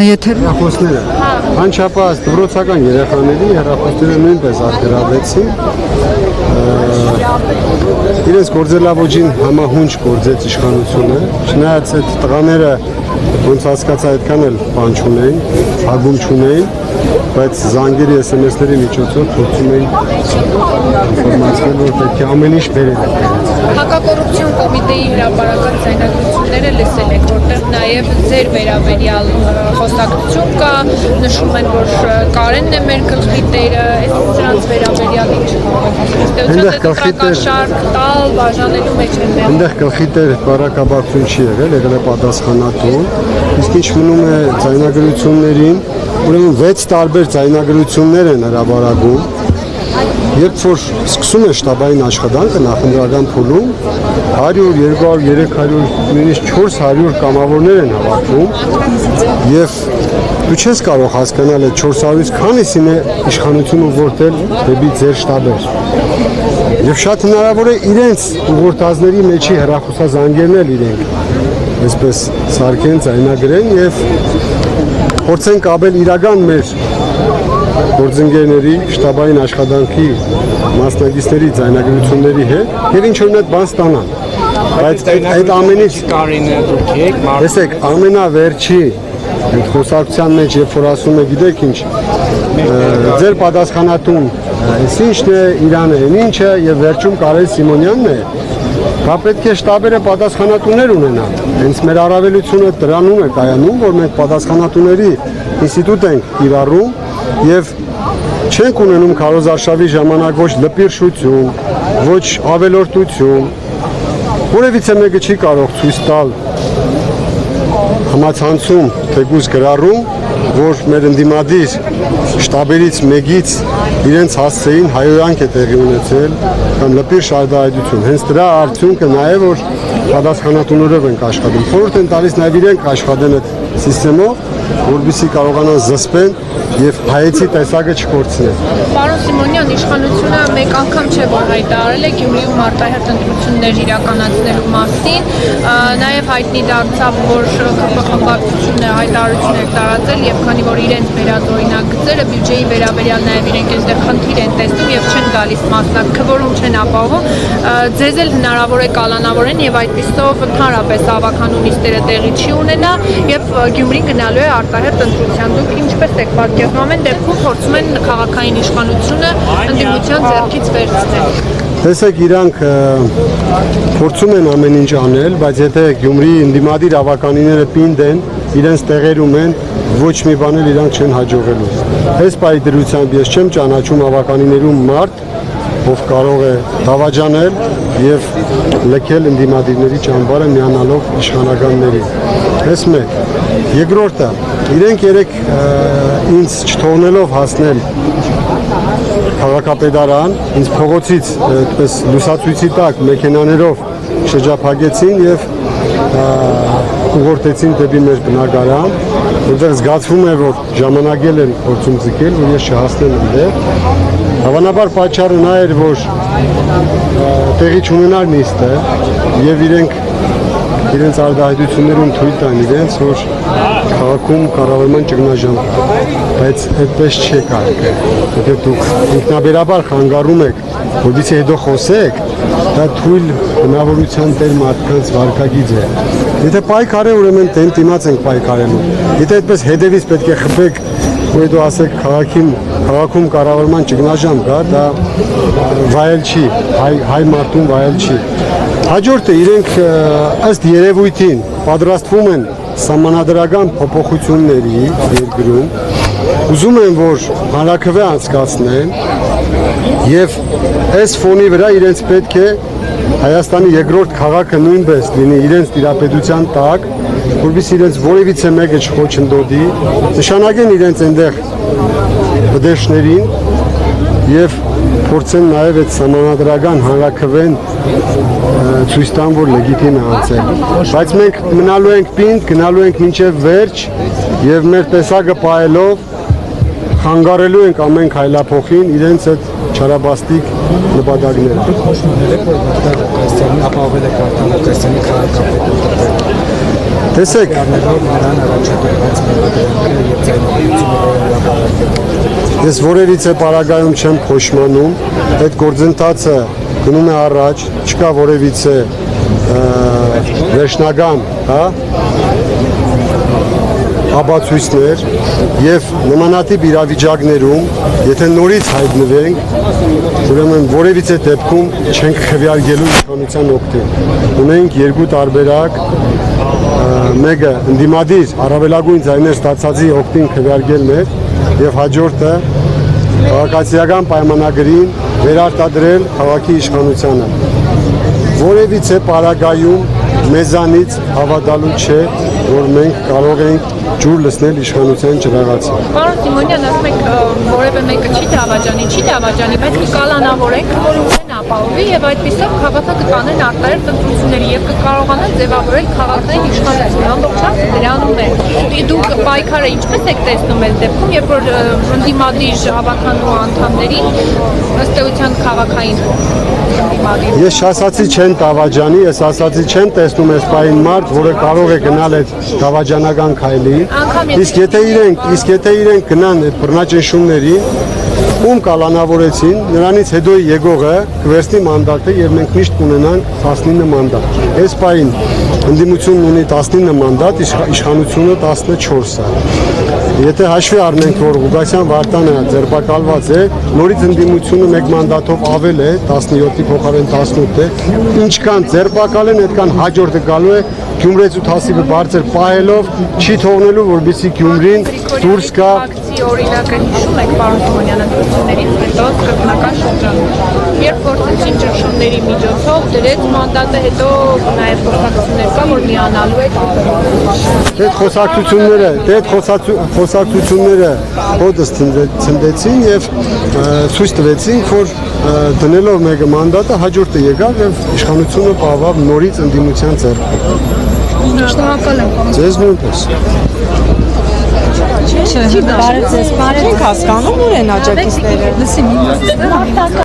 Հեռախոսները անչափահաս դպրոցական երեխաների հեռախոսները նույնպես արգելվեցին իրենց գործելավոճին համահունչ գործեց իշխանությունը չնայած այդ տղաները ոնց հասկացա այդքան էլ բան չունեին հագում չունեին բայց զանգերի SMS-ների միջոցով փորձում էին ինֆորմացիա որ պետք է ամեն ինչ բերել Հակակոռուպցիոն կոմիտեի հրապարակած ձայնագրությունները լսել եք, որտեղ նաև ձեր վերաբերյալ խոսակցություն կա, նշում են, որ Կարենն է մեր գլխի տերը, սրանց վերաբերյալ ինչ կաշարք տալ, բաժանելու մեջ են եղել։ Այնտեղ գլխի տեր բարակաբարձություն չի եղել, եղել է պատասխանատուն, իսկ ինչ մնում է ձայնագրություններին, ուրեմն 6 տարբեր ձայնագրություններ են հրապարակում Երբ որ սկսում է շտաբային աշխատանքը նախընտրական փուլում 100, 200, 300, նույնիսկ 400 կամավորներ են հավաքվում եւ դու չես կարող հասկանալ այդ 400-ից քանիսին է իշխանությունը ուղղորդել դեպի ձեր շտաբեր եւ շատ հնարավոր է իրենց ուղղորդածների մեջի հեռախոսազանգերն էլ իրենք այսպես սարքեն, ձայնագրեն եւ փորձեն կապել իրական մեր գործընկերների շտաբային աշխատանքի մասնակիցների ձայնագրությունների հետ եւ ինչ որ այդ բան ստանան բայց այդ ամենից տեսեք ամենավերջի այդ խոսակցության մեջ երբ որ ասում է գիտեք ինչ ձեր պատասխանատուն այսինչն է Իրանը ինչը եւ վերջում Կարեն Սիմոնյանն է դա պետք է շտաբերը պատասխանատուներ ունենան հենց մեր առավելությունը դրանում է կայանում որ մենք պատասխանատուների ինստիտուտ ենք իրառում եւ չենք ունենում քարոզարշավի ժամանակ ոչ լպիրշություն, ոչ ավելորդություն, որևիցե մեկը չի կարող ցույց տալ համացանցում թեկուզ գրառում, որ մեր ընդդիմադիր շտաբերից մեկից իրենց հասցեին հայոյանք է տեղի ունեցել կամ լպիր շարդայություն։ Հենց դրա արդյունքը նաև որ պատասխանատուներով ենք աշխատում։ Խորհուրդ են տալիս նաև իրենք աշխատեն այդ համակարգով, որպեսզի կարողանան զսպեն եւ հայեցի տեսակը չկորցնեն։ Պարոն Սիմոնյան, իշխանությունը մեկ անգամ չէ որ հայտարարել է Գյումրիում արտահերթ ընտրություններ իրականացնելու մասին, նաեւ հայտնի դարձավ, որ ԿՊԽ-ն հայտարարություններ տարածել եւ քանի որ իրենց վերածօրինակ գծերը բյուջեի վերաբերյալ նաեւ իրենք այստեղ խնդիր են տեսնում եւ չեն գալիս մասնակ, քվորում չեն ապահովում, ձեզ էլ հնարավոր է կալանավորեն եւ այդպիսով ընդհանրապես ավականու նիստերը տեղի չի ունենա եւ Գյումրին գնալու է արտահերթ ընտրության։ Դուք ինչպես եք պատկերում ամեն դեպքում փորձում են քաղաքային իշխանությունը ընդդիմության ձեռքից վերցնել։ Տեսեք, իրանք փորձում են ամեն ինչ անել, բայց եթե Գյումրիի ընդդիմադիր ավականիները պինդ են, իրենց տեղերում են, ոչ մի բան էլ իրանք չեն հաջողելու։ Այս պահի դրությամբ ես չեմ ճանաչում ավականիներում մարդ, ով կարող է դավաճանել եւ լքել ընդդիմադիրների ճամբարը միանալով իշխանականներին։ Այս մեկ։ Երկրորդը, իրենք երեք ինձ չթողնելով հասնել քաղաքապետարան, ինձ փողոցից այդպես լուսացույցի տակ մեքենաներով շրջափակեցին եւ ուղղորդեցին դեպի մեր բնակարան, որտեղ զգացվում է, որ ժամանակել են փորձում ձգել, որ ես չհասնեմ այնտեղ։ Հավանաբար պատճառը նա էր, որ տեղի չունենար նիստը եւ իրենց արտահայտություններում թույլ տան իրենց, որ քաղաքում կառավարման ճգնաժամ, բայց այդպես չի կարող։ Եթե դուք ինքնաբերաբար խանգարում եք, որովհետեւ հետո խոսեք, դա թույլ բնավորության տեր մարդկանց վարկագիծ է։ Եթե պայքար է, ուրեմն դեն դիմաց ենք պայքարելու։ Եթե այդպես հետևից պետք է խփեք, ու հետո ասեք քաղաքում կառավարման ճգնաժամ կա, դա վայել չի, հայ մարդուն վայել չի։ Հաջորդը իրենք ըստ երևույթին պատրաստվում են սահմանադրական փոփոխությունների երկրում, ուզում են, որ հանրաքվե անցկացնեն եւ այս ֆոնի վրա իրենց պետք է Հայաստանի երկրորդ քաղաքը նույնպես լինի իրենց տիրապետության տակ, որովհետեւ իրենց որևիցե մեկը չխոչընդոտի, նշանակեն իրենց այնտեղ բդեշներին եւ փորձեն նաև այդ սահմանադրական հանրաքվեն ցույց տան, որ լեգիտիմ է անցել։ Բայց մենք մնալու ենք պինդ, գնալու ենք մինչև վերջ եւ մեր տեսակը պահելով խանգարելու ենք ամեն քայլափոխին իրենց այդ չարաբաստիկ նպատակները։ Դուք խոսում եք, որ Հայաստանի ապահովել է Կարտալակասյանի քաղաքապետը։ Տեսեք, ես որևիցե պարագայում չեմ փոշմանում, այդ գործընթացը գնում է առաջ, չկա որևիցե վերջնական, հա, ապացույցներ եւ նմանատիպ իրավիճակներում, եթե նորից հայտնվենք, ուրեմն որևիցե դեպքում չենք քվեարկելու իշխանության օգտին։ Ունենք երկու տարբերակ, մեկը ընդդիմադիր առավելագույն ձայներ ստացածի օգտին քվեարկելն է եւ հաջորդը քաղաքացիական պայմանագրին վերարտադրել քաղաքի իշխանությանը։ Որևիցե պարագայում մեզանից հավատալու չէ, որ մենք կարող ենք ջուր լցնել իշխանության ջրաղացին։ Պարոն Սիմոնյան, ասում եք, որևէ մեկը չի դավաճանի, բայց կկալանավորենք, որ ուրեն ապահովի եւ այդպիսով քաղաքը կկանեն արտահերթ ընտրությունների եւ կկարողանան ձևավորել քաղաքային իշխանություն ամբողջ դրանում է։ Դուք պայքարը ինչպես եք տեսնում այս դեպքում, երբ որ ընդդիմադիր հավաքանու անդամներին ըստ էության քաղաքային ընդդիմադիր։ Ես ասացի չեն դավաճանի, ես ասացի չեմ տեսնում այս պահին մարդ, որը կարող է գնալ այդ դավաճանական քայլի։ Իսկ եթե իրենք գնան այդ բռնաճնշումներին, ում կալանավորեցին, նրանից հետո եկողը կվերցնի մանդատը եւ մենք միշտ կունենանք 19 մանդատ։ Այս պահին ընդդիմությունն ունի 19 մանդատ, իշխանությունը 14 է։ Եթե հաշվի առնենք, որ Ղուկասյան Վարդանը ձերբակալված է, նորից ընդդիմությունը մեկ մանդատով ավել է, 17-ի փոխարեն 18 է, ինչքան ձերբակալեն, այդքան հաջորդը գալու է Գյումրեցու թասիբը բարձր պահելով, չի թողնելու, որպեսզի Գյումրին դուրս գա։ Օրինակը հիշում եք, պարոն Սիմոնյան, ընդդիմություններից հետո սկզբնական շրջանում, երբ գործեցին ճնշումների միջոցով, դրեց մանդատը, հետո նաև խոսակցություններ կա, որ միանալու եք։ Այդ խոսակցությունները հոդս ցնդեցին եւ ցույց տվեցին, որ դնելով մեկը մանդատը հաջորդը եկավ եւ իշխանությունը պահավ նորից ընդդիմության ձեռքում։ Շնորհակալ եմ։ Ձեզ նույնպես։ Բարև ձեզ, բարև հասկանում, որ են աջակիցները։ Լսի, մի